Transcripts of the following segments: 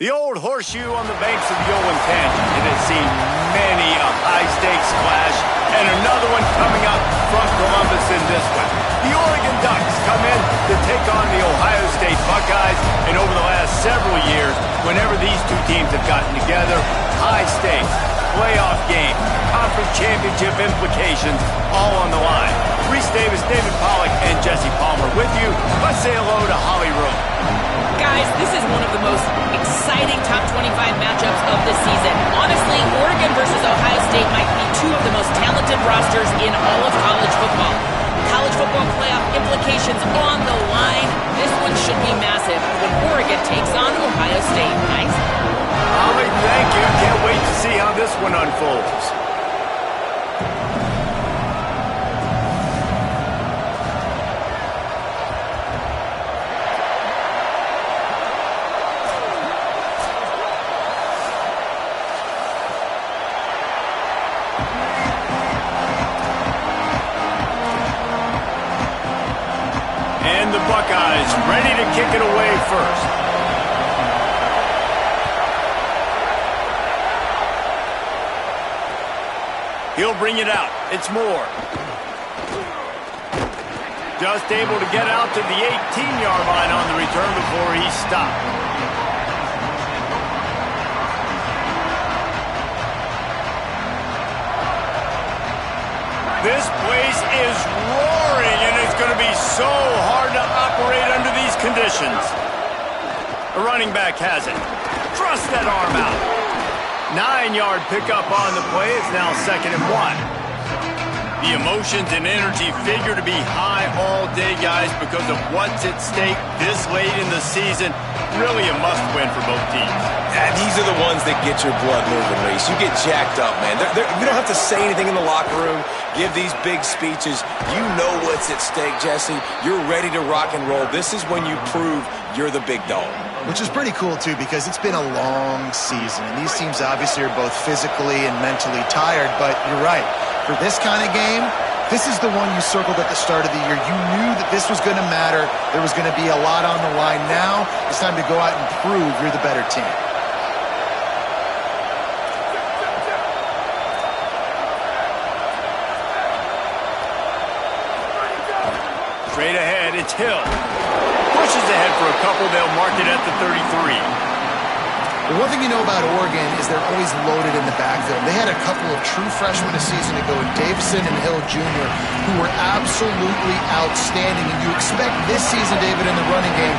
The old horseshoe on the banks of the Owen Canyon. It has seen many a high-stakes clash, and another one coming up from Columbus in this one. The Oregon Ducks come in to take on the Ohio State Buckeyes, and over the last several years, whenever these two teams have gotten together, high stakes, playoff game, conference championship implications, all on the line. Reese Davis, David Pollack, and Jesse Palmer with you. Let's say hello to Holly Rowe. Guys, this is one of the most exciting top 25 matchups of the season. Honestly, Oregon versus Ohio State might be two of the most talented rosters in all of college football. College football playoff implications on the line. This one should be massive when Oregon takes on Ohio State. Nice. Holly, thank you. Can't wait to see how this one unfolds. And the Buckeyes ready to kick it away first. He'll bring it out. It's Moore. Just able to get out to the 18-yard line on the return before he's stopped. This place is roaring, and it's going to be so hard to operate under these conditions. The running back has it. Thrust that arm out. 9-yard pickup on the play. It's now 2nd and 1. The emotions and energy figure to be high all day, guys, because of what's at stake this late in the season. Really a must-win for both teams. And these are the ones that get your blood moving, Reese. You get jacked up, man. You don't have to say anything in the locker room, give these big speeches. You know what's at stake, Jesse. You're ready to rock and roll. This is when you prove you're the big dog. Which is pretty cool, too, because it's been a long season. And these teams obviously are both physically and mentally tired. But you're right. For this kind of game, this is the one you circled at the start of the year. You knew that this was going to matter. There was going to be a lot on the line. Now it's time to go out and prove you're the better team. Straight ahead, it's Hill. Pushes ahead for a couple. They'll mark it at the 33. The one thing you know about Oregon is they're always loaded in the backfield. They had a couple of true freshmen a season ago in Davison and Hill Jr., who were absolutely outstanding. And you expect this season, David, in the running game,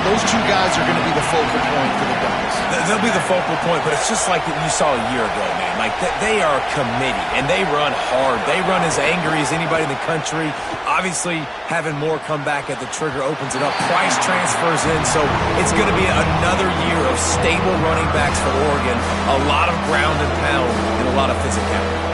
those two guys are going to be the focal point for the Ducks. They'll be the focal point, but it's just like you saw a year ago, man. Like, they are committed, and they run hard. They run as angry as anybody in the country. Obviously, having Moore come back at the trigger opens it up. Price transfers in, so it's going to be another year of stable running backs for Oregon. A lot of ground and pound and a lot of physicality.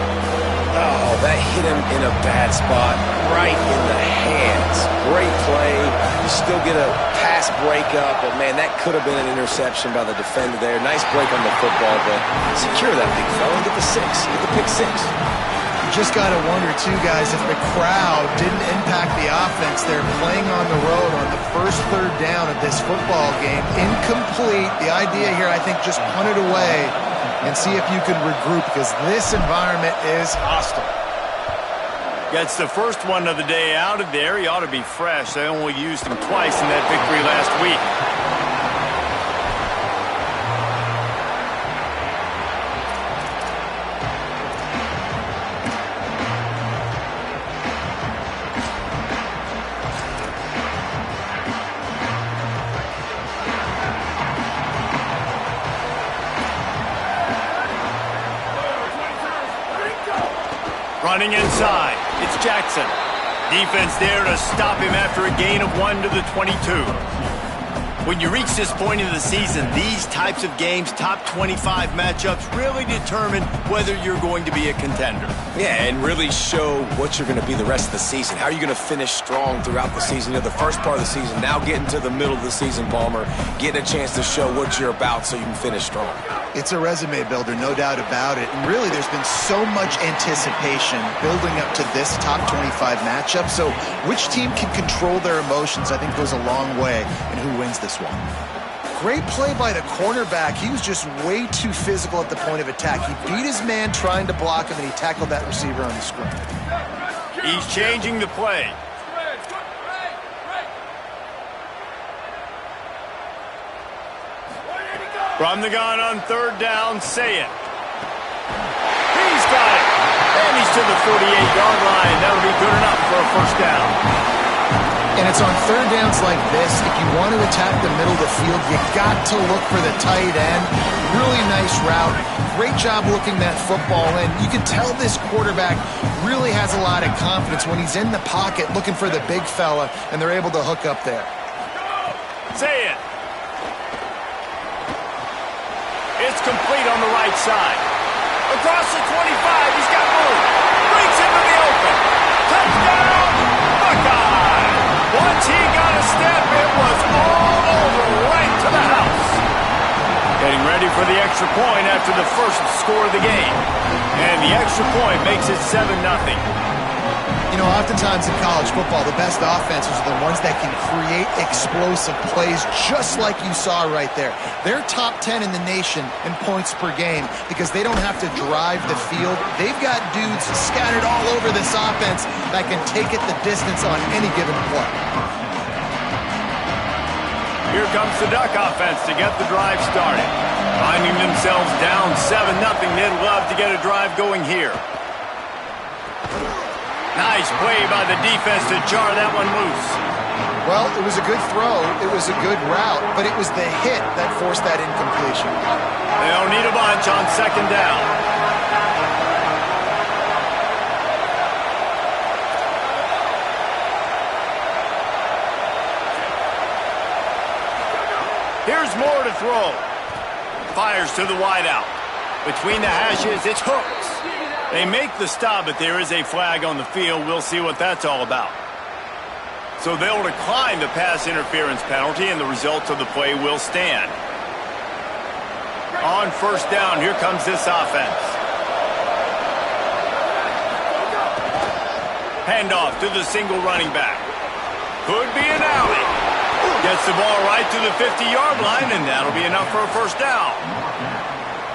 Oh, that hit him in a bad spot, right in the hands. Great play. You still get a pass breakup, but, man, that could have been an interception by the defender there. Nice break on the football, but secure that big fella. Get the pick six. You just got to wonder, too, guys, if the crowd didn't impact the offense. They're playing on the road on the first third down of this football game. Incomplete. The idea here, I think, just punt it away and see if you can regroup, because this environment is hostile. Gets the first one of the day out of there. He ought to be fresh. They only used him twice in that victory last week. Running inside, it's Jackson. Defense there to stop him after a gain of 1 to the 22. When you reach this point in the season, these types of games, top 25 matchups, really determine whether you're going to be a contender. Yeah, and really show what you're going to be the rest of the season. How are you going to finish strong throughout the season? You know, the first part of the season, now getting to the middle of the season, Palmer, getting a chance to show what you're about so you can finish strong. It's a resume builder, no doubt about it. And really, there's been so much anticipation building up to this top 25 matchup. So which team can control their emotions, I think, goes a long way in who wins this one. Great play by the cornerback. He was just way too physical at the point of attack. He beat his man trying to block him, and he tackled that receiver on the screen. He's changing the play. From the gun on third down, say it. He's got it. And he's to the 48-yard line. That'll be good enough for a first down. And it's on third downs like this. If you want to attack the middle of the field, you got to look for the tight end. Really nice route. Great job looking that football in. You can tell this quarterback really has a lot of confidence when he's in the pocket looking for the big fella, and they're able to hook up there. Say it. It's complete on the right side. Across the 25, he's got room. Brings him to the open. Touchdown, Buckeye! Once he got a step, it was all over, right to the house. Getting ready for the extra point after the first score of the game. And the extra point makes it 7-0. You know, oftentimes in college football, the best offenses are the ones that can create explosive plays, just like you saw right there. They're top 10 in the nation in points per game because they don't have to drive the field. They've got dudes scattered all over this offense that can take it the distance on any given play. Here comes the Duck offense to get the drive started. Finding themselves down 7-0, they'd love to get a drive going here. Nice play by the defense to jar that one loose. Well, it was a good throw. It was a good route, but it was the hit that forced that incompletion. They don't need a bunch on second down. Here's more to throw. Fires to the wideout. Between the hashes, it's hooks. They make the stop, but there is a flag on the field. We'll see what that's all about. So they'll decline the pass interference penalty, and the results of the play will stand. On first down, here comes this offense. Handoff to the single running back. Could be an alley. Gets the ball right to the 50-yard line, and that'll be enough for a first down.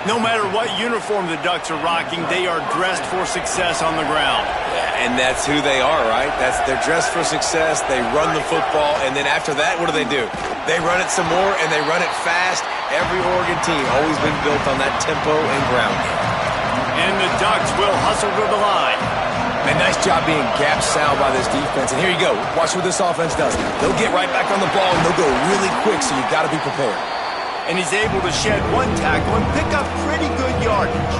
No matter what uniform the Ducks are rocking, they are dressed for success on the ground. Yeah, and that's who they are, right? They're dressed for success. They run the football, and then after that, what do? They run it some more, and they run it fast. Every Oregon team always been built on that tempo and ground game. And the Ducks will hustle to the line. Man, nice job being gap sound by this defense. And here you go. Watch what this offense does. They'll get right back on the ball, and they'll go really quick, so you've got to be prepared. And he's able to shed one tackle and pick up pretty good yardage.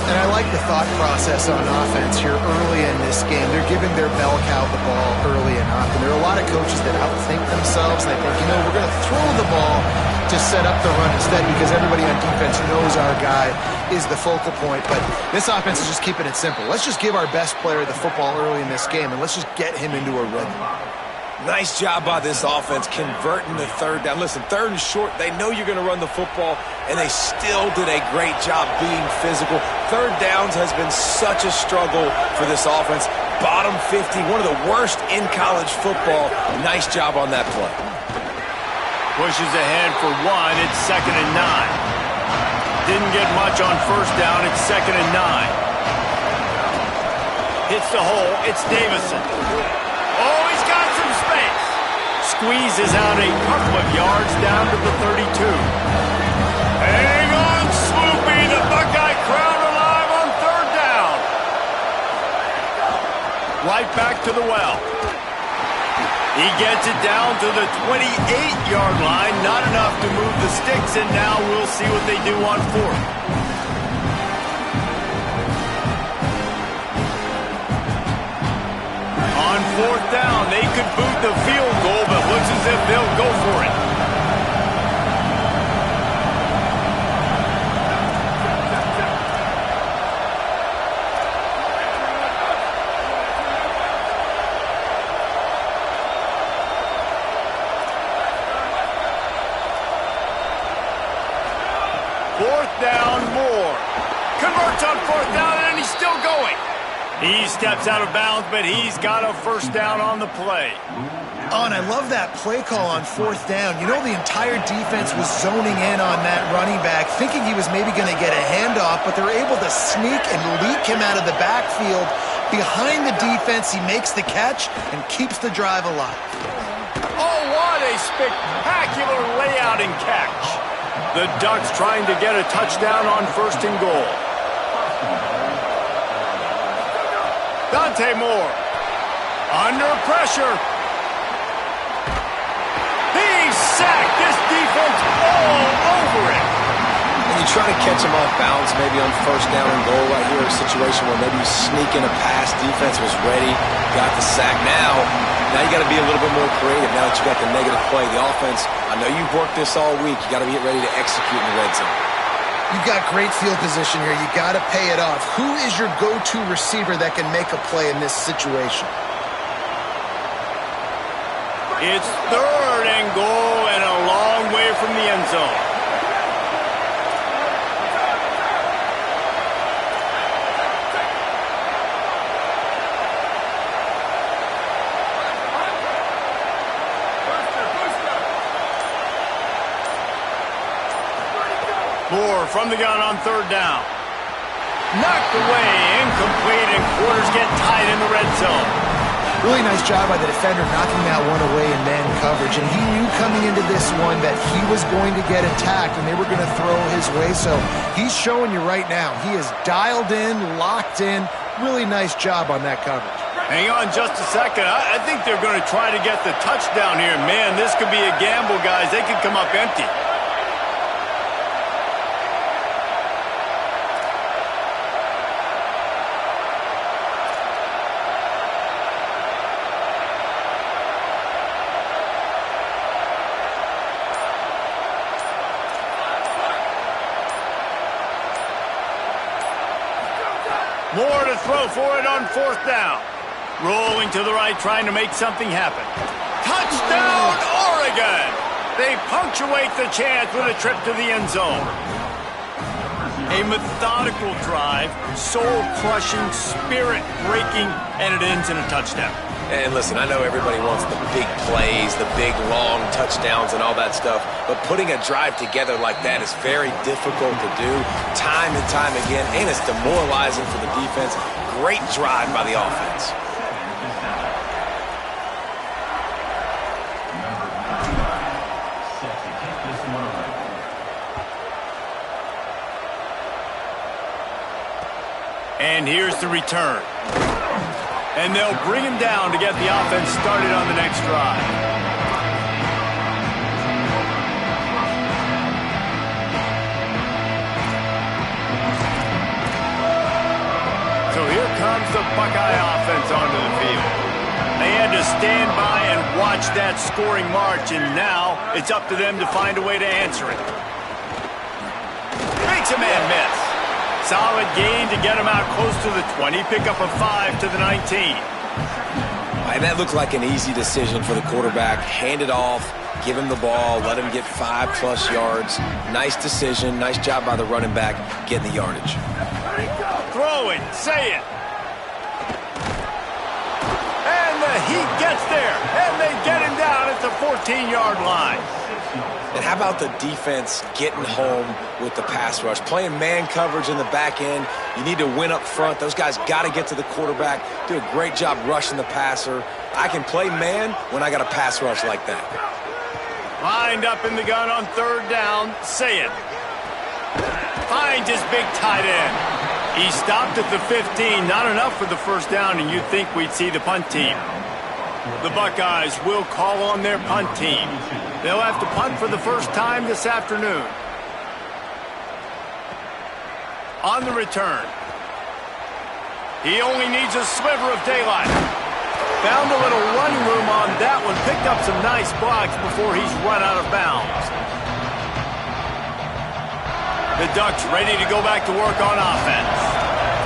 And I like the thought process on offense here early in this game. They're giving their bell cow the ball early and often. There are a lot of coaches that outthink themselves, and they think, you know, we're going to throw the ball to set up the run instead because everybody on defense knows our guy is the focal point. But this offense is just keeping it simple. Let's just give our best player the football early in this game, and let's just get him into a rhythm. Nice job by this offense converting the third down. Listen, third and short, they know you're going to run the football, and they still did a great job being physical. Third downs has been such a struggle for this offense. Bottom 50, one of the worst in college football. Nice job on that play. Pushes ahead for one. It's 2nd and 9. Didn't get much on first down. It's 2nd and 9. Hits the hole. It's Davison. Oh, he's got some space. Squeezes out a couple of yards down to the 32. Hang on, Swoopy. The Buckeye crowd alive on third down. Right back to the well. He gets it down to the 28-yard line. Not enough to move the sticks, and now we'll see what they do on fourth. On fourth down, they could boot the field goal, but looks as if they'll go for it. Fourth down, more. Converts on fourth down, and he's still going. He steps out of bounds, but he's got a first down on the play. Oh, and I love that play call on fourth down. You know, the entire defense was zoning in on that running back, thinking he was maybe going to get a handoff, but they're able to sneak and leak him out of the backfield. Behind the defense, he makes the catch and keeps the drive alive. Oh, what a spectacular layout and catch. The Ducks trying to get a touchdown on first and goal. Dante Moore under pressure. He's sacked. This defense all over it. And you try to catch him off balance maybe on first down and goal right here, a situation where maybe you sneak in a pass, defense was ready, got the sack. Now you got to be a little bit more creative now that you got the negative play. The offense, I know you've worked this all week. You got to get ready to execute in the red zone. You've got great field position here. You got to pay it off. Who is your go-to receiver that can make a play in this situation? It's third and goal and a long way from the end zone. Moore from the gun on third down. Knocked away, incomplete, and quarters get tight in the red zone. Really nice job by the defender knocking that one away in man coverage. And he knew coming into this one that he was going to get attacked and they were going to throw his way. So he's showing you right now. He is dialed in, locked in. Really nice job on that coverage. Hang on just a second. I think they're going to try to get the touchdown here. Man, this could be a gamble, guys. They could come up empty. Moore to throw for it on fourth down. Rolling to the right, trying to make something happen. Touchdown, Oregon! They punctuate the chance with a trip to the end zone. A methodical drive, soul-crushing, spirit-breaking, and it ends in a touchdown. And listen, I know everybody wants the big plays, the big, long touchdowns and all that stuff, but putting a drive together like that is very difficult to do time and time again, and it's demoralizing for the defense. Great drive by the offense. And here's the return. And they'll bring him down to get the offense started on the next drive. So here comes the Buckeye offense onto the field. They had to stand by and watch that scoring march, and now it's up to them to find a way to answer it. Makes a man miss. Solid gain to get him out close to the 20. Pick up a 5 to the 19. And that looked like an easy decision for the quarterback. Hand it off, give him the ball, let him get 5+ yards. Nice decision. Nice job by the running back getting the yardage. Throw it. Say it. And the Heat gets there. And they get him down at the 14-yard line. And how about the defense getting home with the pass rush? Playing man coverage in the back end. You need to win up front. Those guys got to get to the quarterback. Do a great job rushing the passer. I can play man when I got a pass rush like that. Lined up in the gun on third down. Say it. Finds his big tight end. He stopped at the 15. Not enough for the first down, and you'd think we'd see the punt team. The Buckeyes will call on their punt team. They'll have to punt for the first time this afternoon. On the return. He only needs a sliver of daylight. Found a little running room on that one. Picked up some nice blocks before he's run out of bounds. The Ducks ready to go back to work on offense.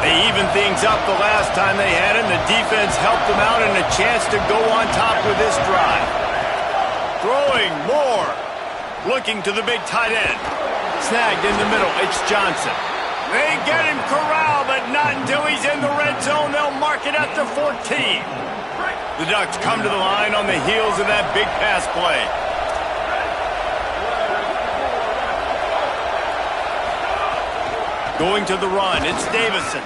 They evened things up the last time they had it, and the defense helped them out and a chance to go on top with this drive. Throwing Moore. Looking to the big tight end. Snagged in the middle. It's Johnson. They get him corralled, but not until he's in the red zone. They'll mark it at the 14. The Ducks come to the line on the heels of that big pass play. Going to the run, it's Davison.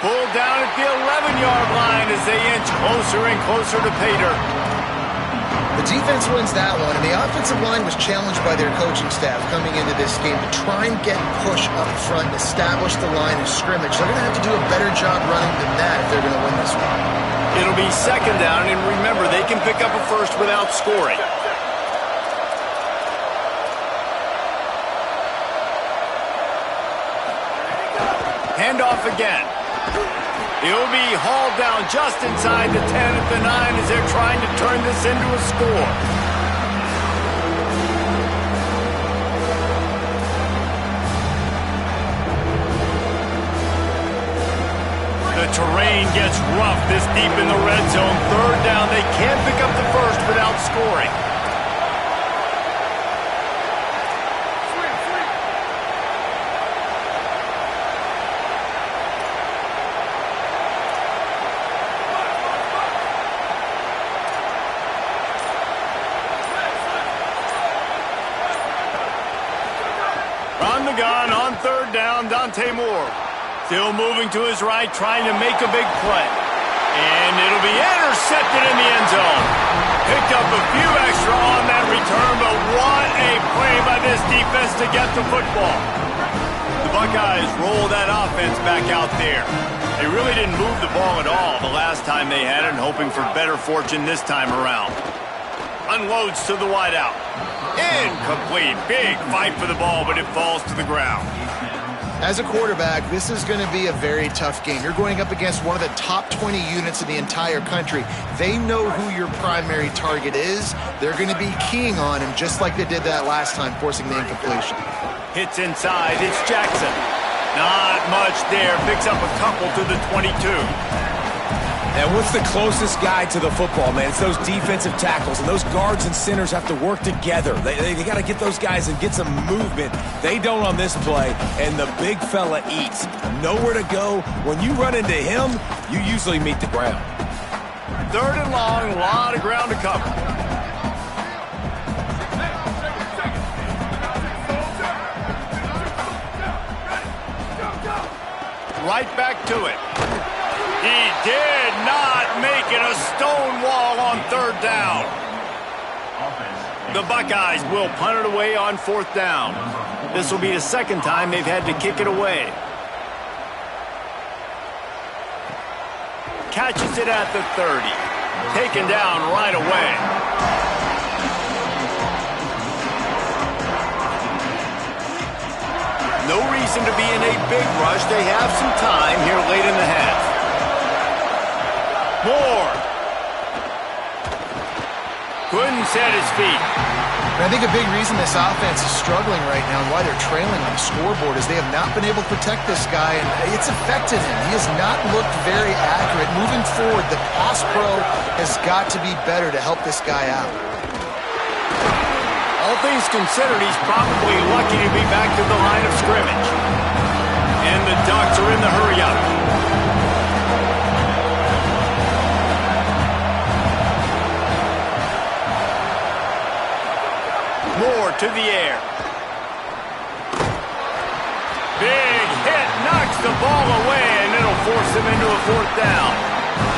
Pulled down at the 11-yard line as they inch closer and closer to pay dirt. The defense wins that one, and the offensive line was challenged by their coaching staff coming into this game to try and get push up front and establish the line of scrimmage. They're going to have to do a better job running than that if they're going to win this one. It'll be second down, and remember, they can pick up a first without scoring. Handoff again. He'll be hauled down just inside the 10 at the 9 as they're trying to turn this into a score. The terrain gets rough this deep in the red zone. Third down, they can't pick up the first without scoring. On the gun on third down, Dante Moore. Still moving to his right, trying to make a big play. And it'll be intercepted in the end zone. Picked up a few extra on that return, but what a play by this defense to get the football. The Buckeyes roll that offense back out there. They really didn't move the ball at all the last time they had it, and hoping for better fortune this time around. Unloads to the wideout. Incomplete. Big fight for the ball, but it falls to the ground. As a quarterback, this is going to be a very tough game. You're going up against one of the top 20 units in the entire country. They know who your primary target is. They're going to be keying on him just like they did that last time, forcing the incompletion. Hits inside. It's Jackson. Not much there. Picks up a couple to the 22. And what's the closest guy to the football, man? It's those defensive tackles, and those guards and centers have to work together. They got to get those guys and get some movement. They don't on this play, and the big fella eats. Nowhere to go. When you run into him, you usually meet the ground. Third and long, a lot of ground to cover. Right back to it. He did not make it a stone wall on third down. The Buckeyes will punt it away on fourth down. This will be the second time they've had to kick it away. Catches it at the 30. Taken down right away. No reason to be in a big rush. They have some time here late in the half. Moore. Couldn't set his feet. And I think a big reason this offense is struggling right now and why they're trailing on the scoreboard is they have not been able to protect this guy, and it's affected him. He has not looked very accurate. Moving forward, the pass pro has got to be better to help this guy out. All things considered, he's probably lucky to be back to the line of scrimmage. And the Ducks are in the hurry-up. Moore to the air. Big hit, knocks the ball away, and it'll force him into a fourth down.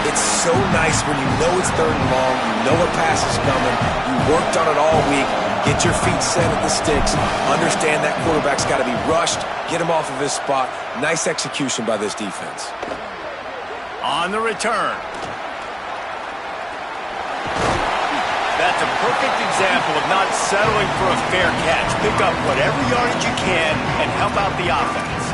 It's so nice when you know it's third and long, you know a pass is coming, you worked on it all week, get your feet set at the sticks, understand that quarterback's got to be rushed, get him off of his spot. Nice execution by this defense. On the return. That's a perfect example of not settling for a fair catch. Pick up whatever yardage you can and help out the offense.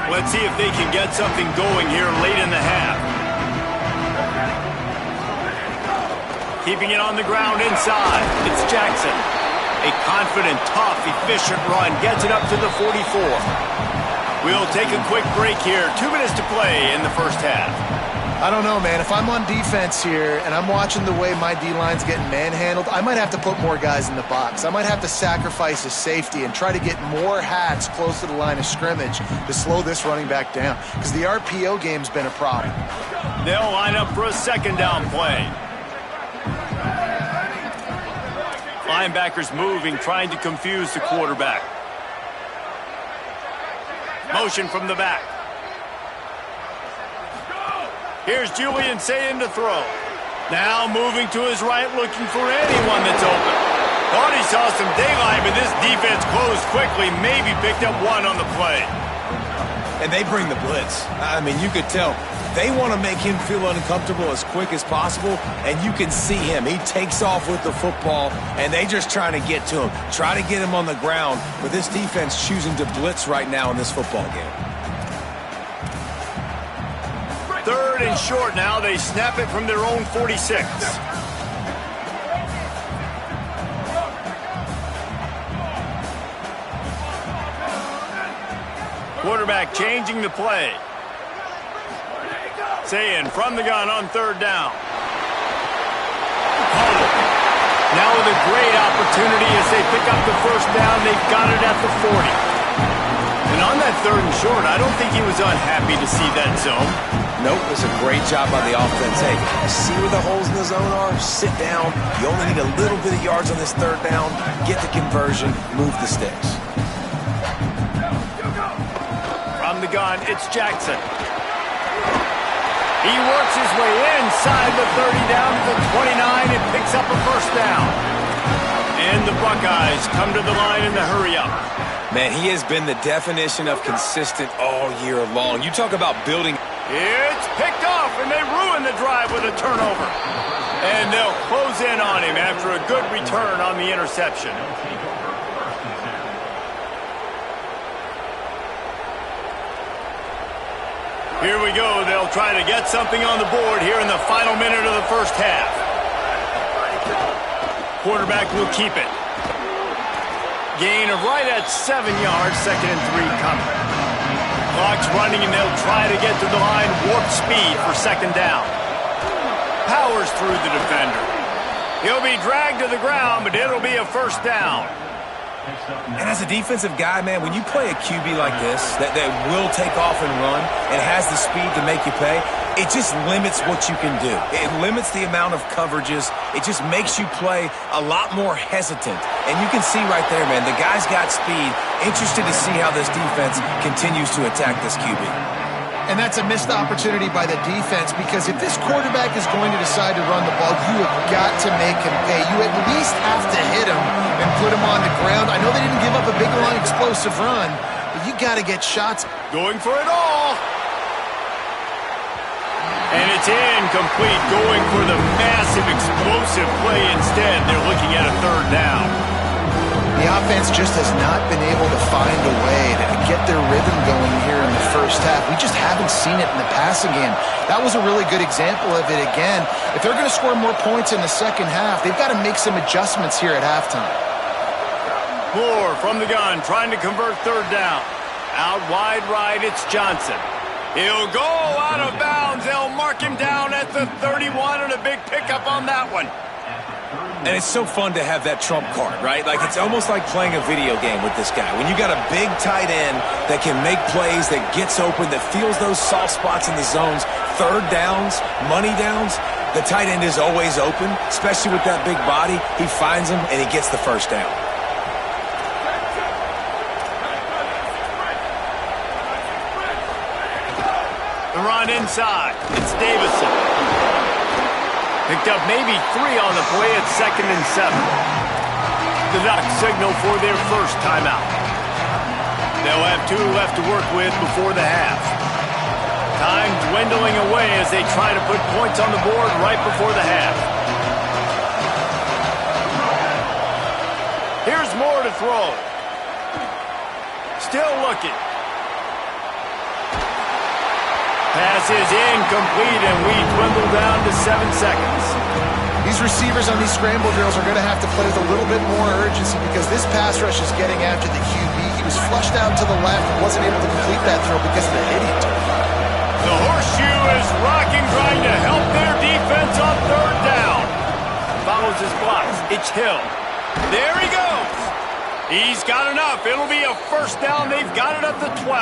Let's see if they can get something going here late in the half. Keeping it on the ground inside. It's Jackson. A confident, tough, efficient run. Gets it up to the 44. We'll take a quick break here. 2 minutes to play in the first half. I don't know, man. If I'm on defense here and I'm watching the way my D-line's getting manhandled, I might have to put more guys in the box. I might have to sacrifice his safety and try to get more hats close to the line of scrimmage to slow this running back down, because the RPO game's been a problem. They'll line up for a second down play. Linebackers moving, trying to confuse the quarterback. Motion from the back. Here's Julian saying to throw. Now moving to his right, looking for anyone that's open. Thought he saw some daylight, but this defense closed quickly, maybe picked up one on the play. And they bring the blitz. I mean, you could tell they want to make him feel uncomfortable as quick as possible, and you can see him. He takes off with the football, and they just trying to get to him, try to get him on the ground, but this defense choosing to blitz right now in this football game. Third and short now. They snap it from their own 46. Quarterback changing the play. Saying from the gun on third down. Now with a great opportunity as they pick up the first down. They've got it at the 40. And on that third and short, I don't think he was unhappy to see that zone. Nope, it was a great job by the offense. Hey, see where the holes in the zone are? Sit down. You only need a little bit of yards on this third down. Get the conversion. Move the sticks. From the gun, it's Jackson. He works his way inside the 30 down to the 29 and picks up a first down. And the Buckeyes come to the line in the hurry-up. Man, he has been the definition of consistent all year long. You talk about building. It's picked off, and they ruin the drive with a turnover. And they'll close in on him after a good return on the interception. Here we go. They'll try to get something on the board here in the final minute of the first half. Quarterback will keep it. Gain of right at 7 yards, 2nd and 3 coming. Clock's running, and they'll try to get to the line, warp speed for second down. Powers through the defender. He'll be dragged to the ground, but it'll be a first down. And as a defensive guy, man, when you play a QB like this, that will take off and run and has the speed to make you pay, it just limits what you can do. It limits the amount of coverages. It just makes you play a lot more hesitant. And you can see right there, man, the guy's got speed. Interested to see how this defense continues to attack this QB. And that's a missed opportunity by the defense, because if this quarterback is going to decide to run the ball, you have got to make him pay. You at least have to hit him and put him on the ground. I know they didn't give up a big, long, explosive run, but you got to get shots. Going for it all. And it's incomplete, going for the massive, explosive play instead. They're looking at a third down. The offense just has not been able to find a way to get their rhythm going here in the first half. We just haven't seen it in the passing game. That was a really good example of it again. If they're going to score more points in the second half, they've got to make some adjustments here at halftime. Moore from the gun, trying to convert third down. Out wide right, it's Johnson. He'll go out of bounds. They'll mark him down at the 31, and a big pickup on that one. And it's so fun to have that trump card, right? Like, it's almost like playing a video game with this guy. When you got a big tight end that can make plays, that gets open, that feels those soft spots in the zones, third downs, money downs, the tight end is always open, especially with that big body. He finds him, and he gets the first down. The run inside. It's Davison. Picked up maybe 3 on the play at 2nd and 7. The Ducks signal for their first timeout. They'll have 2 left to work with before the half. Time dwindling away as they try to put points on the board right before the half. Here's Moore to throw. Still looking. Pass is incomplete, and we dwindle down to 7 seconds. These receivers on these scramble drills are going to have to play with a little bit more urgency, because this pass rush is getting after the QB. He was flushed out to the left and wasn't able to complete that throw because of the hit he took. The horseshoe is rocking, trying to help their defense on third down. Follows his blocks. It's Hill. There he goes. He's got enough. It'll be a first down. They've got it at the 12.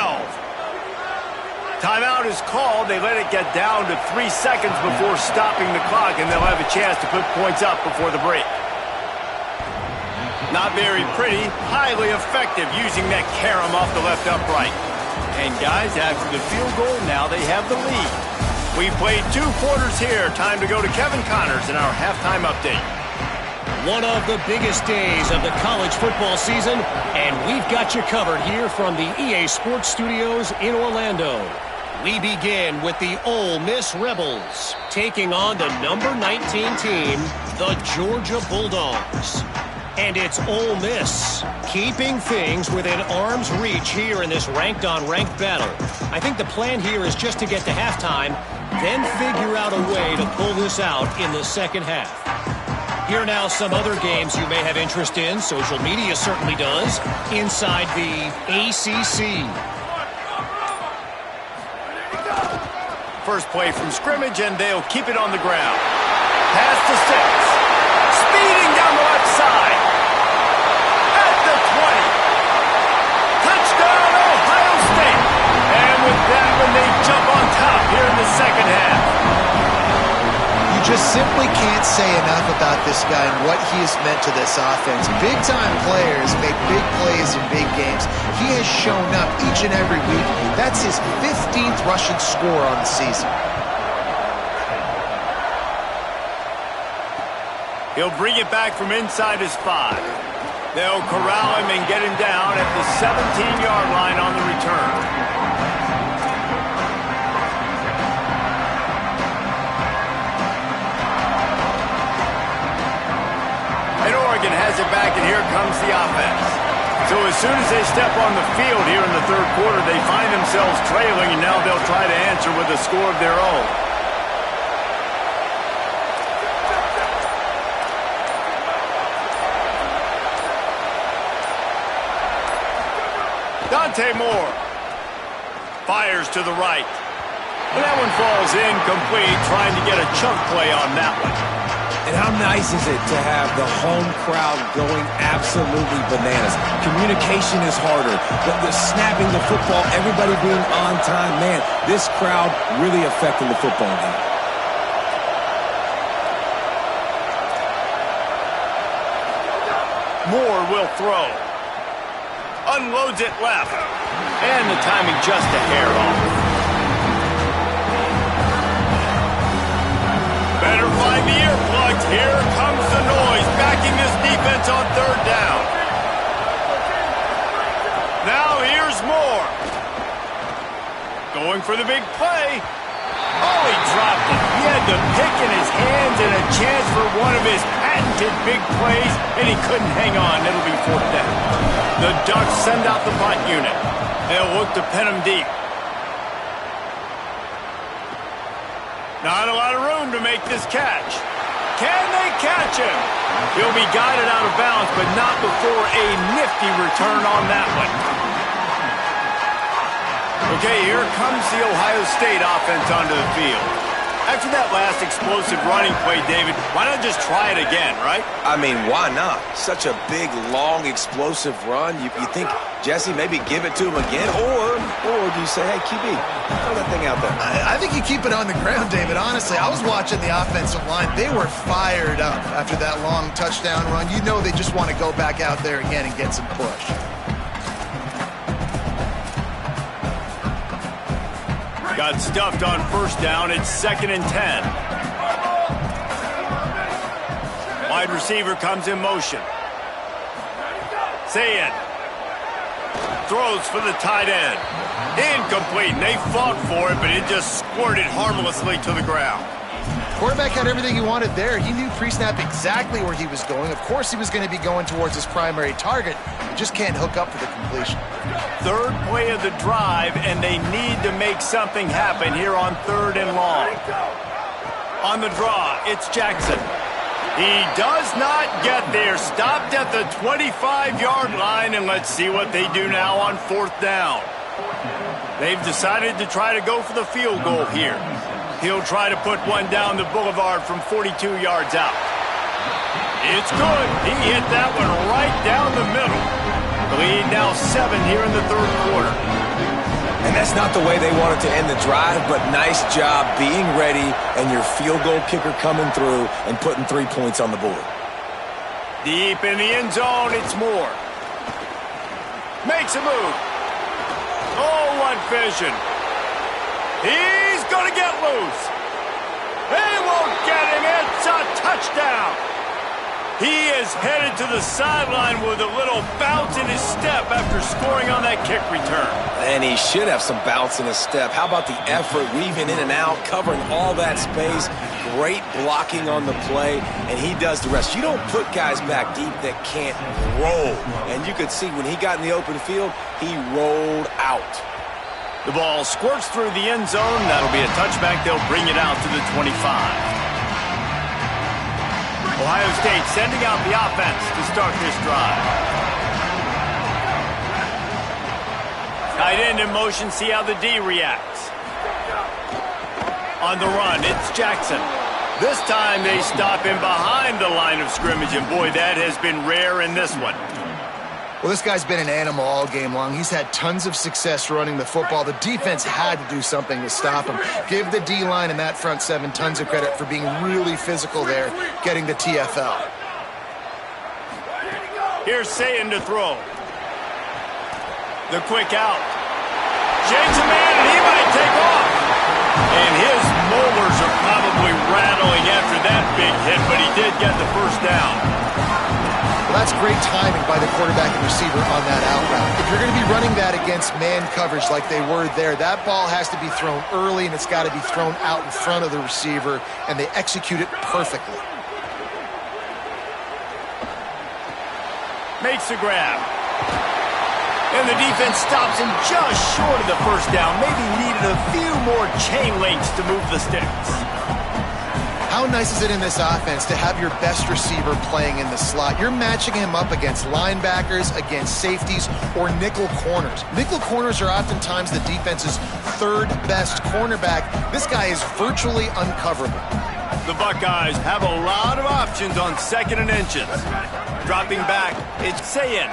Timeout is called. They let it get down to 3 seconds before stopping the clock, and they'll have a chance to put points up before the break. Not very pretty, highly effective using that carom off the left upright. And guys, after the field goal, now they have the lead. We've played 2 quarters here. Time to go to Kevin Connors in our halftime update. One of the biggest days of the college football season, and we've got you covered here from the EA Sports Studios in Orlando. We begin with the Ole Miss Rebels taking on the number 19 team, the Georgia Bulldogs. And it's Ole Miss keeping things within arm's reach here in this ranked-on-ranked battle. I think the plan here is just to get to halftime, then figure out a way to pull this out in the second half. Here are now some other games you may have interest in. Social media certainly does. Inside the ACC. First play from scrimmage, and they'll keep it on the ground. Pass to 6. Speeding down the left side. At the 20. Touchdown, Ohio State. And with that one, they jump on top here in the second half. You just simply can't say enough about this guy and what he has meant to this offense. Big-time players make big plays in big games. He has shown up each and every week. That's his 15th rushing score on the season. He'll bring it back from inside his 5. They'll corral him and get him down at the 17-yard line on the return. And Oregon has it back, and here comes the offense. So as soon as they step on the field here in the third quarter, they find themselves trailing, and now they'll try to answer with a score of their own. Dante Moore fires to the right. And that one falls incomplete, trying to get a chunk play on that one. And how nice is it to have the home crowd going absolutely bananas? Communication is harder. The snapping the football, everybody being on time. Man, this crowd really affecting the football game. Moore will throw. Unloads it left. And the timing just a hair off. Better find the earplugs. Here comes the noise, backing this defense on third down. Now here's Moore. Going for the big play. Oh, he dropped it. He had the pick in his hands and a chance for one of his patented big plays, and he couldn't hang on. It'll be fourth down. The Ducks send out the punt unit. They'll look to pin him deep. Not a lot of room to make this catch. Can they catch him? He'll be guided out of bounds, but not before a nifty return on that one. Okay, here comes the Ohio State offense onto the field. After that last explosive running play, David, why not just try it again, right? I mean, why not? Such a big, long, explosive run. You think, Jesse, maybe give it to him again? Or do you say, hey, QB, throw that thing out there? I think you keep it on the ground, David. Honestly, I was watching the offensive line. They were fired up after that long touchdown run. You know they just want to go back out there again and get some push. Got stuffed on first down. It's 2nd and 10. Wide receiver comes in motion. Say it. Throws for the tight end. Incomplete. They fought for it, but it just squirted harmlessly to the ground. Quarterback had everything he wanted there. He knew pre-snap exactly where he was going. Of course he was going to be going towards his primary target. He just can't hook up for the completion. Third play of the drive, and they need to make something happen here on 3rd and long. On the draw, it's Jackson. He does not get there. Stopped at the 25-yard line, and let's see what they do now on 4th down. They've decided to try to go for the field goal here. He'll try to put one down the boulevard from 42 yards out. It's good. He hit that one right down the middle. The lead now 7 here in the third quarter. And that's not the way they wanted to end the drive, but nice job being ready and your field goal kicker coming through and putting 3 points on the board. Deep in the end zone, it's Moore. Makes a move. Oh, what vision. He's going to get loose. They won't get him. It's a touchdown. He is headed to the sideline with a little bounce in his step after scoring on that kick return. And he should have some bounce in his step. How about the effort, weaving in and out, covering all that space, great blocking on the play, and he does the rest. You don't put guys back deep that can't roll. And you could see when he got in the open field, he rolled out. The ball squirts through the end zone. That'll be a touchback. They'll bring it out to the 25. Ohio State sending out the offense to start this drive. Tight end in motion, see how the D reacts. On the run, it's Jackson. This time they stop him behind the line of scrimmage, and boy, that has been rare in this one. Well, this guy's been an animal all game long. He's had tons of success running the football. The defense had to do something to stop him. Give the D-line and that front seven tons of credit for being really physical there, getting the TFL. Here's Sayin to throw. The quick out. Shakes a man, and he might take off. And his molars are probably rattling after that big hit, but he did get the first down. Well, that's great timing by the quarterback and receiver on that out route. If you're going to be running that against man coverage like they were there, that ball has to be thrown early, and it's got to be thrown out in front of the receiver, and they execute it perfectly. Makes the grab. And the defense stops him just short of the first down. Maybe needed a few more chain links to move the sticks. How nice is it in this offense to have your best receiver playing in the slot? You're matching him up against linebackers, against safeties, or nickel corners. Nickel corners are oftentimes the defense's third best cornerback. This guy is virtually uncoverable. The Buckeyes have a lot of options on 2nd and inches. Dropping back, it's Sayin.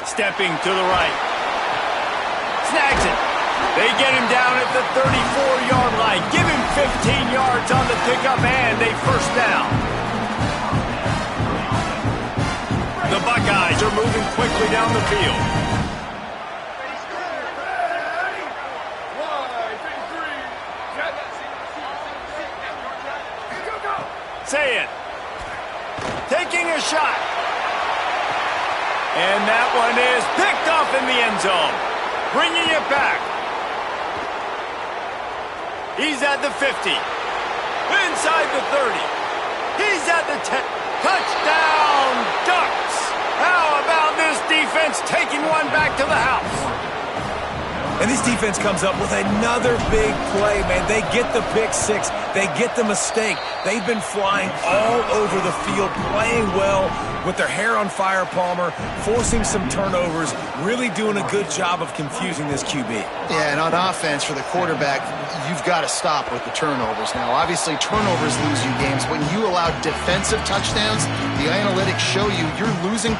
Stepping to the right. Snags it. They get him down at the 34-yard line. Give him 15 yards on the pickup, and a first down. The Buckeyes are moving quickly down the field. Say it. Taking a shot. And that one is picked off in the end zone. Bringing it back. He's at the 50. Inside the 30. He's at the 10. Touchdown, Ducks. How about this defense taking one back to the house? And this defense comes up with another big play, man. They get the pick six. They get the mistake. They've been flying all over the field, playing well with their hair on fire, Palmer, forcing some turnovers, really doing a good job of confusing this QB. Yeah, and on offense for the quarterback, you've got to stop with the turnovers. Now, obviously, turnovers lose you games. When you allow defensive touchdowns, the analytics show you you're losing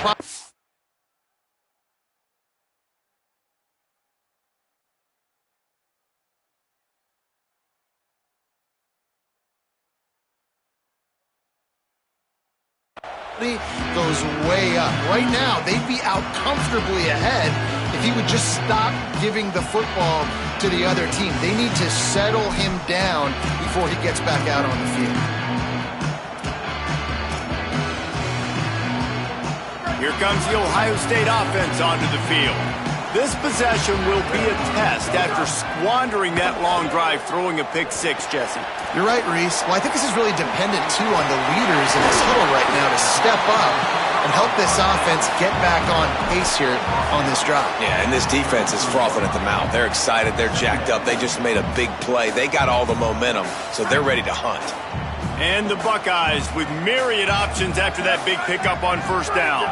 goes way up. Right now, they'd be out comfortably ahead if he would just stop giving the football to the other team. They need to settle him down before he gets back out on the field. Here comes the Ohio State offense onto the field. This possession will be a test after squandering that long drive, throwing a pick six, Jesse. You're right, Reese. Well, I think this is really dependent, too, on the leaders in this huddle right now to step up and help this offense get back on pace here on this drive. Yeah, and this defense is frothing at the mouth. They're excited. They're jacked up. They just made a big play. They got all the momentum, so they're ready to hunt. And the Buckeyes with myriad options after that big pickup on first down.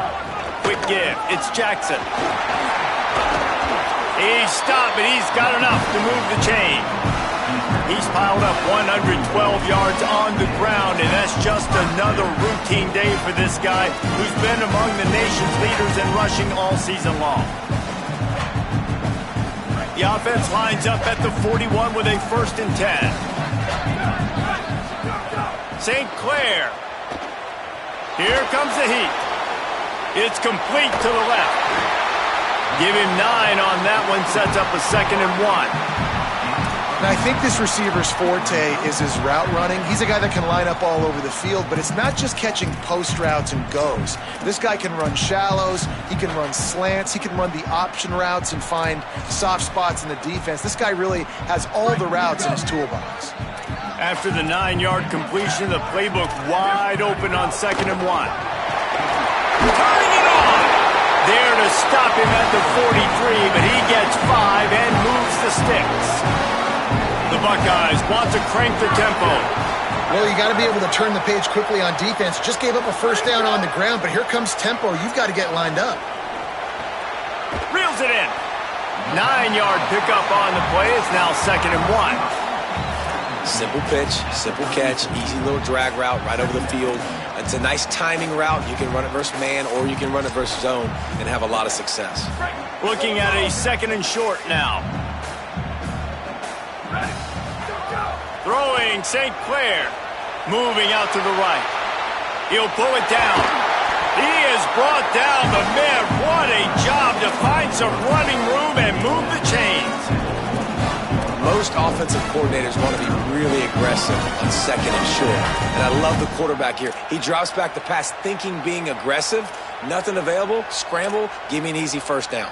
Quick give. It's Jackson. He's stopped, but he's got enough to move the chain. He's piled up 112 yards on the ground, and that's just another routine day for this guy who's been among the nation's leaders in rushing all season long. The offense lines up at the 41 with a 1st and 10. St. Clair. Here comes the heat. It's complete to the left. Give him 9 on that one, sets up a 2nd and 1. And I think this receiver's forte is his route running. He's a guy that can line up all over the field, but it's not just catching post routes and goes. This guy can run shallows, he can run slants, he can run the option routes and find soft spots in the defense. This guy really has all the routes in his toolbox. After the 9-yard completion, the playbook wide open on 2nd and 1. Turning it on! There to stop him at the 43, but he gets 5 and moves the sticks. The Buckeyes want to crank the tempo. Well, you got to be able to turn the page quickly on defense. Just gave up a 1st down on the ground, but here comes tempo. You've got to get lined up. Reels it in. 9-yard pickup on the play. It's now 2nd and 1. Simple pitch, simple catch, easy little drag route right over the field. It's a nice timing route. You can run it versus man or you can run it versus zone and have a lot of success. Looking at a 2nd and short now. Throwing St. Clair. Moving out to the right. He'll pull it down. He has brought down the man. What a job to find some running room and move the chains. Most offensive coordinators want to be really aggressive on 2nd and short. And I love the quarterback here. He drops back the pass thinking being aggressive. Nothing available. Scramble. Give me an easy 1st down.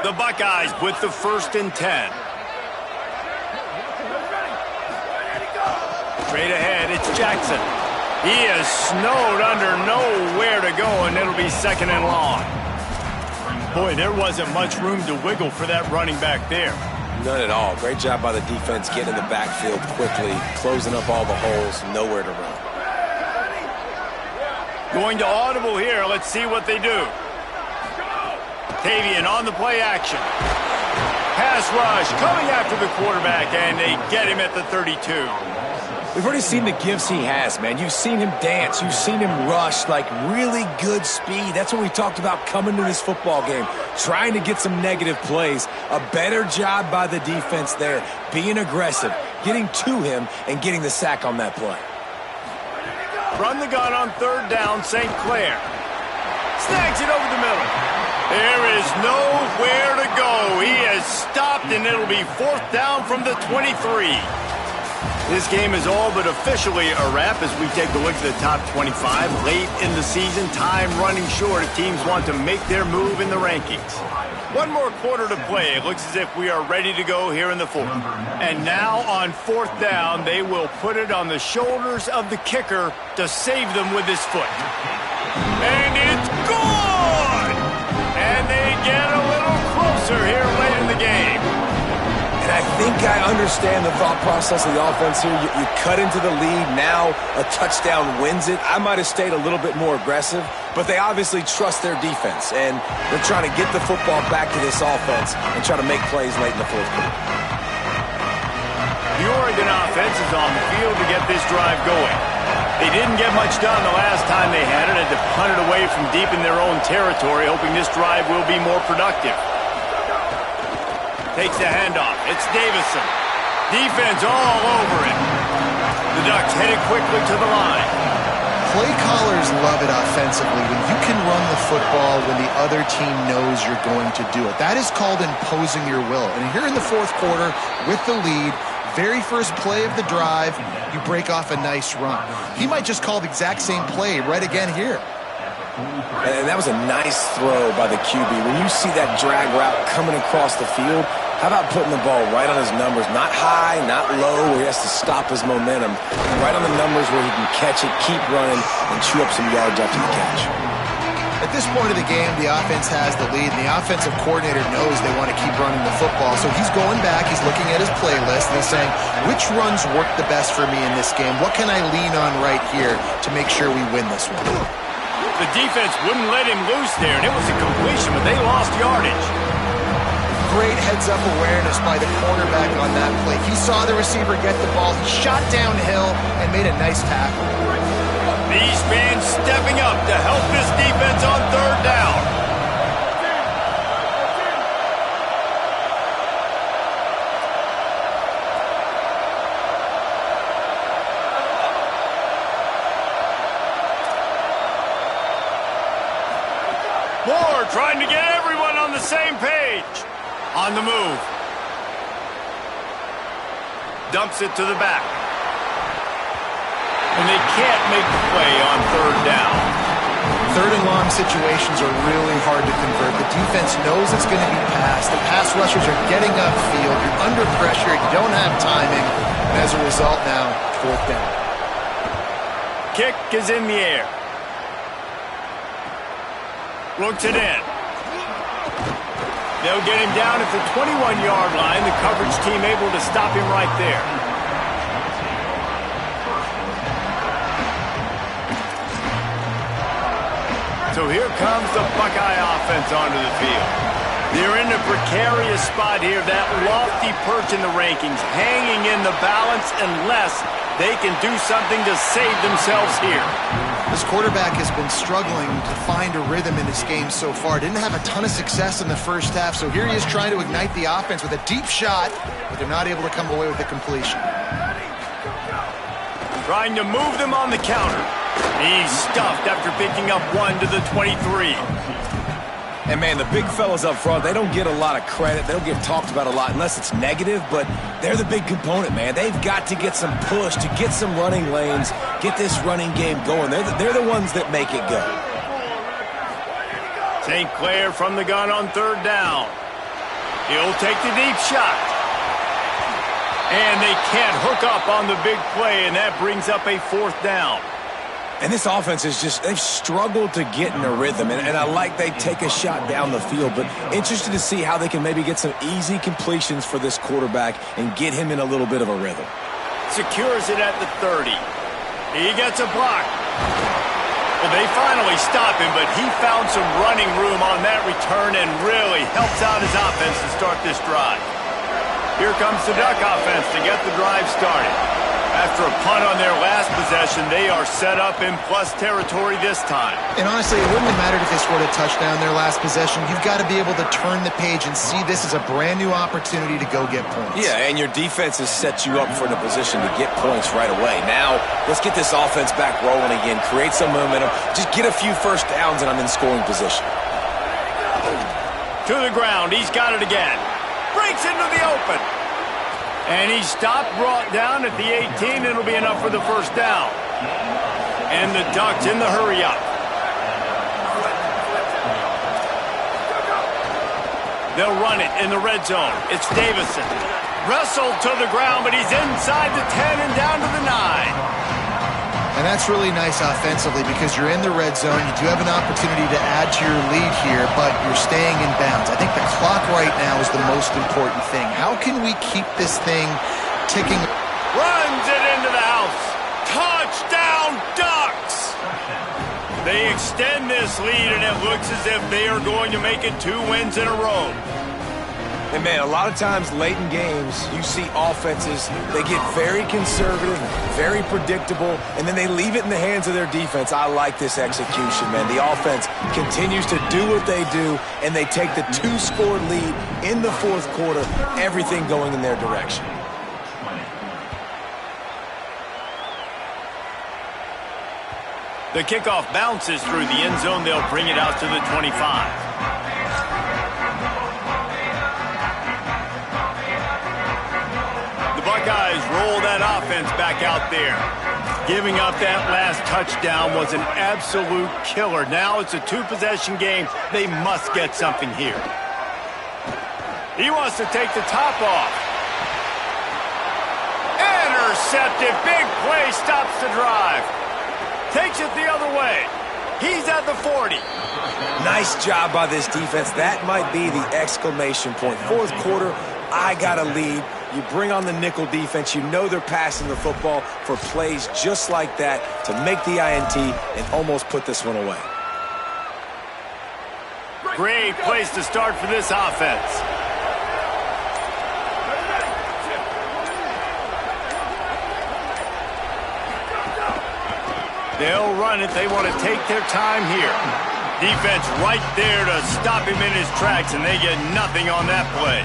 The Buckeyes with the 1st and 10. Straight ahead, it's Jackson. He is snowed under, nowhere to go, and it'll be 2nd and long. Boy, there wasn't much room to wiggle for that running back there. None at all. Great job by the defense getting in the backfield quickly, closing up all the holes, nowhere to run. Going to audible here. Let's see what they do. Tavian on the play action. Pass rush coming after the quarterback, and they get him at the 32. We've already seen the gifts he has, man. You've seen him dance. You've seen him rush, like really good speed. That's what we talked about coming to this football game, trying to get some negative plays. A better job by the defense there, being aggressive, getting to him, and getting the sack on that play. Run the gun on 3rd down, St. Clair. Snags it over the middle. There is nowhere to go. He has stopped, and it'll be 4th down from the 23. This game is all but officially a wrap as we take a look at the top 25. Late in the season, time running short if teams want to make their move in the rankings. One more quarter to play. It looks as if we are ready to go here in the 4th. And now on 4th down, they will put it on the shoulders of the kicker to save them with his foot. And it's good! And they get a little closer here late in the game. And I think I understand the thought process of the offense here. You cut into the lead. Now a touchdown wins it. I might have stayed a little bit more aggressive, but they obviously trust their defense, and they're trying to get the football back to this offense and try to make plays late in the 4th quarter. The Oregon offense is on the field to get this drive going. They didn't get much done the last time they had it. Had to punt it away from deep in their own territory, hoping this drive will be more productive. Takes the handoff. It's Davison. Defense all over him. The Ducks headed quickly to the line. Play callers love it offensively when you can run the football when the other team knows you're going to do it. That is called imposing your will. And here in the 4th quarter, with the lead, very first play of the drive, you break off a nice run. He might just call the exact same play right again here. And that was a nice throw by the QB. When you see that drag route coming across the field, how about putting the ball right on his numbers? Not high, not low, where he has to stop his momentum. Right on the numbers where he can catch it, keep running, and chew up some yards after the catch. At this point of the game, the offense has the lead, and the offensive coordinator knows they want to keep running the football. So he's going back, he's looking at his playlist, and he's saying, which runs work the best for me in this game? What can I lean on right here to make sure we win this one? The defense wouldn't let him loose there, and it was a completion, but they lost yardage. Great heads-up awareness by the cornerback on that play. He saw the receiver get the ball, he shot downhill, and made a nice tackle. These fans stepping up to help this defense on third down. Moore trying to get everyone on the same page. On the move. Dumps it to the back. And they can't make the play on third down. Third and long situations are really hard to convert. The defense knows it's going to be passed. The pass rushers are getting upfield. You're under pressure. You don't have timing. And as a result now, fourth down. Kick is in the air. Looks it in. They'll get him down at the 21-yard line. The coverage team able to stop him right there. So here comes the Buckeye offense onto the field. They're in a precarious spot here, that lofty perch in the rankings, hanging in the balance unless they can do something to save themselves here. This quarterback has been struggling to find a rhythm in his game so far. Didn't have a ton of success in the first half, so here he is trying to ignite the offense with a deep shot, but they're not able to come away with the completion. Trying to move them on the counter. He's stuffed after picking up one to the 23. And, man, the big fellas up front, they don't get a lot of credit. They don't get talked about a lot unless it's negative, but they're the big component, man. They've got to get some push, to get some running lanes, get this running game going. They're the ones that make it go. St. Clair from the gun on third down. He'll take the deep shot. And they can't hook up on the big play, and that brings up a fourth down. And this offense is just, they've struggled to get in a rhythm. And I like they take a shot down the field, but interested to see how they can maybe get some easy completions for this quarterback and get him in a little bit of a rhythm. Secures it at the 30. He gets a block. Well, they finally stop him, but he found some running room on that return and really helps out his offense to start this drive. Here comes the Duck offense to get the drive started. After a punt on their last possession, they are set up in plus territory this time. And honestly, it wouldn't have mattered if they scored a touchdown their last possession. You've got to be able to turn the page and see this as a brand new opportunity to go get points. Yeah, and your defense has set you up for the position to get points right away. Now, let's get this offense back rolling again, create some momentum, just get a few first downs, and I'm in scoring position. To the ground, he's got it again. Breaks into the open. And he's stopped, brought down at the 18. It'll be enough for the first down. And the Ducks in the hurry-up. They'll run it in the red zone. It's Davison. Wrestled to the ground, but he's inside the 10 and down to the 9. And that's really nice offensively because you're in the red zone. You do have an opportunity to add to your lead here, but you're staying in bounds. I think the clock right now is the most important thing. How can we keep this thing ticking? Runs it into the house. Touchdown, Ducks! They extend this lead, and it looks as if they are going to make it 2 wins in a row. And, man, a lot of times late in games, you see offenses, they get very conservative, very predictable, and then they leave it in the hands of their defense. I like this execution, man. The offense continues to do what they do, and they take the 2-score lead in the fourth quarter, everything going in their direction. The kickoff bounces through the end zone. They'll bring it out to the 25. Buckeyes roll that offense back out there. Giving up that last touchdown was an absolute killer. Now it's a 2-possession game. They must get something here. He wants to take the top off. Intercepted. Big play stops the drive. Takes it the other way. He's at the 40. Nice job by this defense. That might be the exclamation point. Fourth quarter, I got a lead. You bring on the nickel defense. You know they're passing the football for plays just like that to make the INT and almost put this one away. Great place to start for this offense. They'll run it. They want to take their time here. Defense right there to stop him in his tracks, and they get nothing on that play.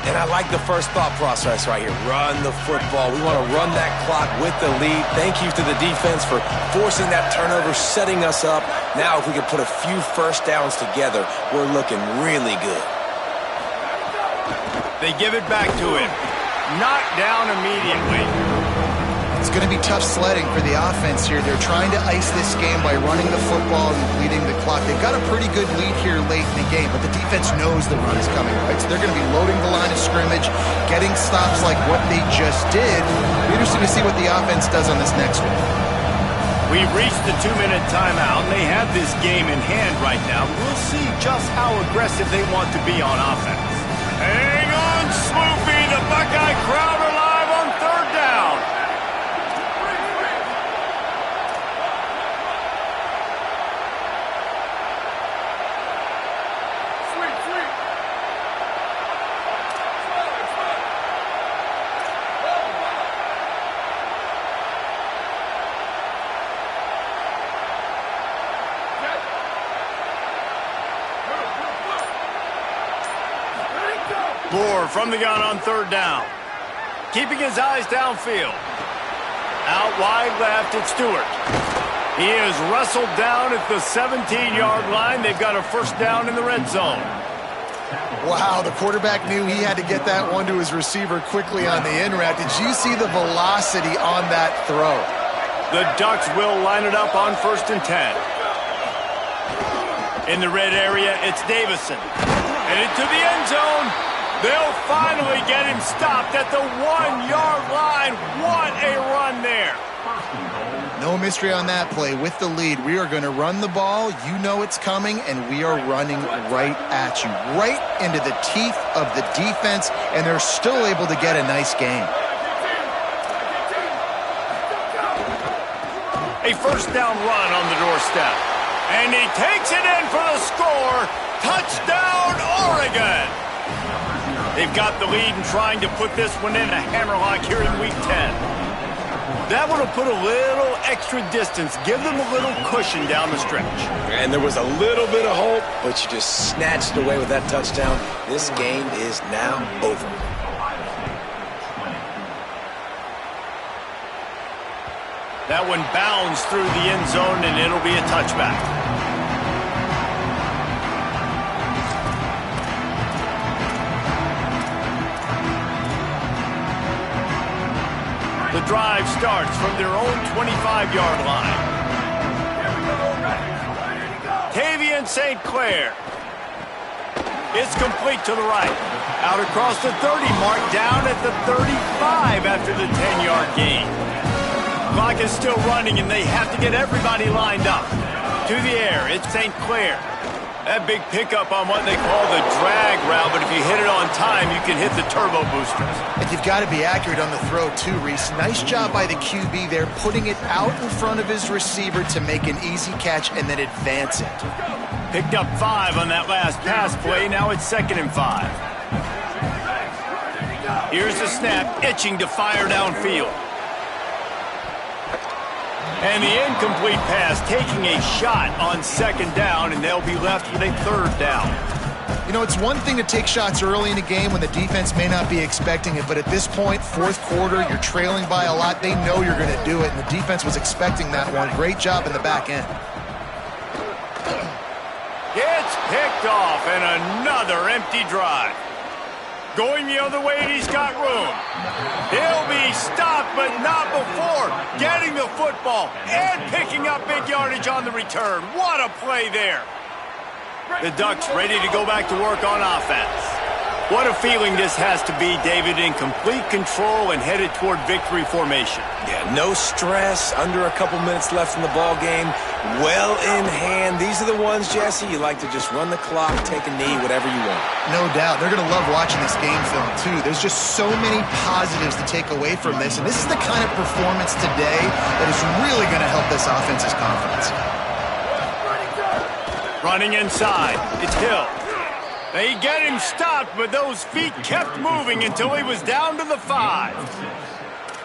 And I like the first thought process right here. Run the football. We want to run that clock with the lead. Thank you to the defense for forcing that turnover, setting us up. Now if we can put a few first downs together, we're looking really good. They give it back to him. Knocked down immediately. It's going to be tough sledding for the offense here. They're trying to ice this game by running the football and leading the clock. They've got a pretty good lead here late in the game, but the defense knows the run is coming, right? So they're going to be loading the line of scrimmage, getting stops like what they just did. It'll be interesting to see what the offense does on this next one. We've reached the 2-minute timeout, and they have this game in hand right now. We'll see just how aggressive they want to be on offense. Hang on, Sloopy. The Buckeye crowd alive on third down. Moore from the gun on third down. Keeping his eyes downfield. Out wide left, it's Stewart. He is wrestled down at the 17-yard line. They've got a first down in the red zone. Wow, the quarterback knew he had to get that one to his receiver quickly on the in route. Did you see the velocity on that throw? The Ducks will line it up on 1st and 10. In the red area, it's Davison. Headed to the end zone. They'll finally get him stopped at the 1-yard line. What a run there. No mystery on that play. With the lead, we are going to run the ball. You know it's coming, and we are running right at you, right into the teeth of the defense, and they're still able to get a nice game. A first down run on the doorstep. And he takes it in for the score. Touchdown, Oregon. They've got the lead and trying to put this one in a hammerlock here in Week 10. That would have put a little extra distance, give them a little cushion down the stretch. And there was a little bit of hope, but you just snatched away with that touchdown. This game is now over. That one bounds through the end zone, and it'll be a touchback. The drive starts from their own 25-yard line. Tavian St. Clair. It's complete to the right. Out across the 30 mark, down at the 35 after the 10-yard gain. Clock is still running, and they have to get everybody lined up. To the air, it's St. Clair. That big pickup on what they call the drag route, but if you hit it on time, you can hit the turbo boosters. And you've got to be accurate on the throw, too, Reese. Nice job by the QB there, putting it out in front of his receiver to make an easy catch and then advance it. Picked up 5 on that last pass play. Now it's 2nd and 5. Here's the snap, itching to fire downfield. And the incomplete pass, taking a shot on 2nd down, and they'll be left with a 3rd down. You know, it's one thing to take shots early in a game when the defense may not be expecting it, but at this point, 4th quarter, you're trailing by a lot. They know you're going to do it, and the defense was expecting that one. Great job in the back end. It's picked off, and another empty drive. Going the other way, and he's got room. He'll be stopped, but not before getting the football and picking up big yardage on the return. What a play there. The Ducks ready to go back to work on offense. What a feeling this has to be, David, in complete control and headed toward victory formation. Yeah, no stress, under a couple minutes left in the ball game, well in hand. These are the ones, Jesse, you like to just run the clock, take a knee, whatever you want. No doubt. They're going to love watching this game film, too. There's just so many positives to take away from this, and this is the kind of performance today that is really going to help this offense's confidence. Running inside. It's Hill. They get him stopped, but those feet kept moving until he was down to the 5.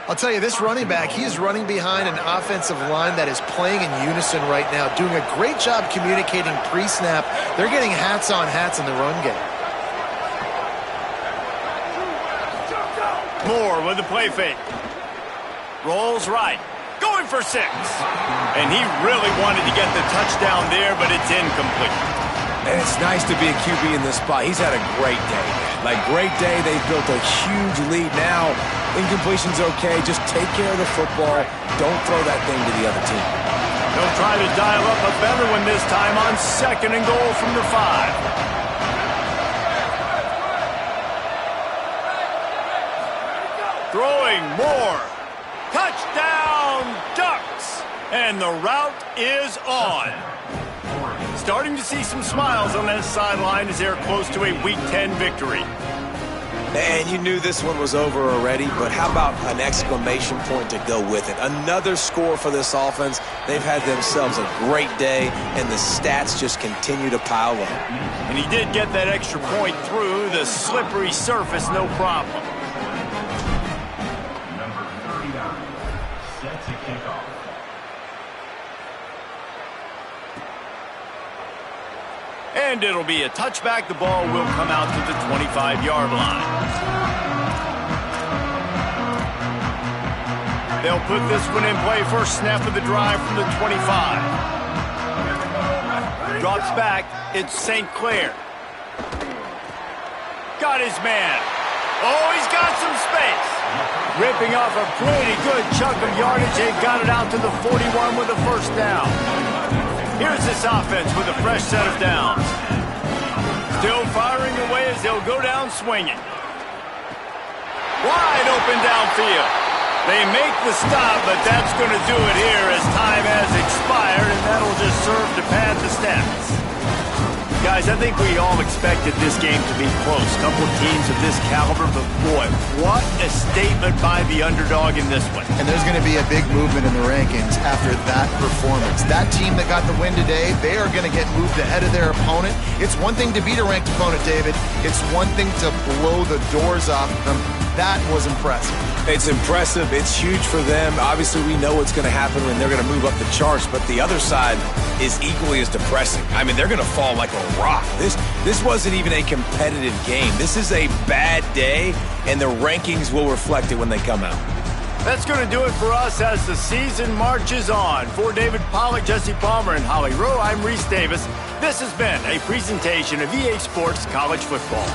I'll tell you, this running back, he is running behind an offensive line that is playing in unison right now, doing a great job communicating pre-snap. They're getting hats on hats in the run game. Moore with the play fake. Rolls right. Going for 6. And he really wanted to get the touchdown there, but it's incomplete. And it's nice to be a QB in this spot. He's had a great day, man. Like, great day. They've built a huge lead. Now, incompletion's okay. Just take care of the football. Don't throw that thing to the other team. They'll try to dial up a better one this time on 2nd and goal from the 5. Throwing more. Touchdown, Ducks! And the route is on. Starting to see some smiles on that sideline as they're close to a Week 10 victory. And you knew this one was over already, but how about an exclamation point to go with it? Another score for this offense. They've had themselves a great day, and the stats just continue to pile up. And he did get that extra point through the slippery surface, no problem. Number 39, set to kick off. And it'll be a touchback. The ball will come out to the 25-yard line. They'll put this one in play. First snap of the drive from the 25. Drops back. It's St. Clair. Got his man. Oh, he's got some space. Ripping off a pretty good chunk of yardage. They got it out to the 41 with a first down. Here's this offense with a fresh set of downs. Still firing away as they'll go down swinging. Wide open downfield. They make the stop, but that's going to do it here as time has expired, and that'll just serve to pad the stats. Guys, I think we all expected this game to be close. Couple of teams of this caliber, but boy, what a statement by the underdog in this one. And there's going to be a big movement in the rankings after that performance. That team that got the win today, they are going to get moved ahead of their opponent. It's one thing to beat a ranked opponent, David. It's one thing to blow the doors off them. That was impressive. It's impressive. It's huge for them. Obviously, we know what's going to happen when they're going to move up the charts, but the other side is equally as depressing. I mean, they're going to fall like a rock. This wasn't even a competitive game. This is a bad day, and the rankings will reflect it when they come out. That's going to do it for us as the season marches on. For David Pollack, Jesse Palmer, and Holly Rowe, I'm Reese Davis. This has been a presentation of EA Sports College Football.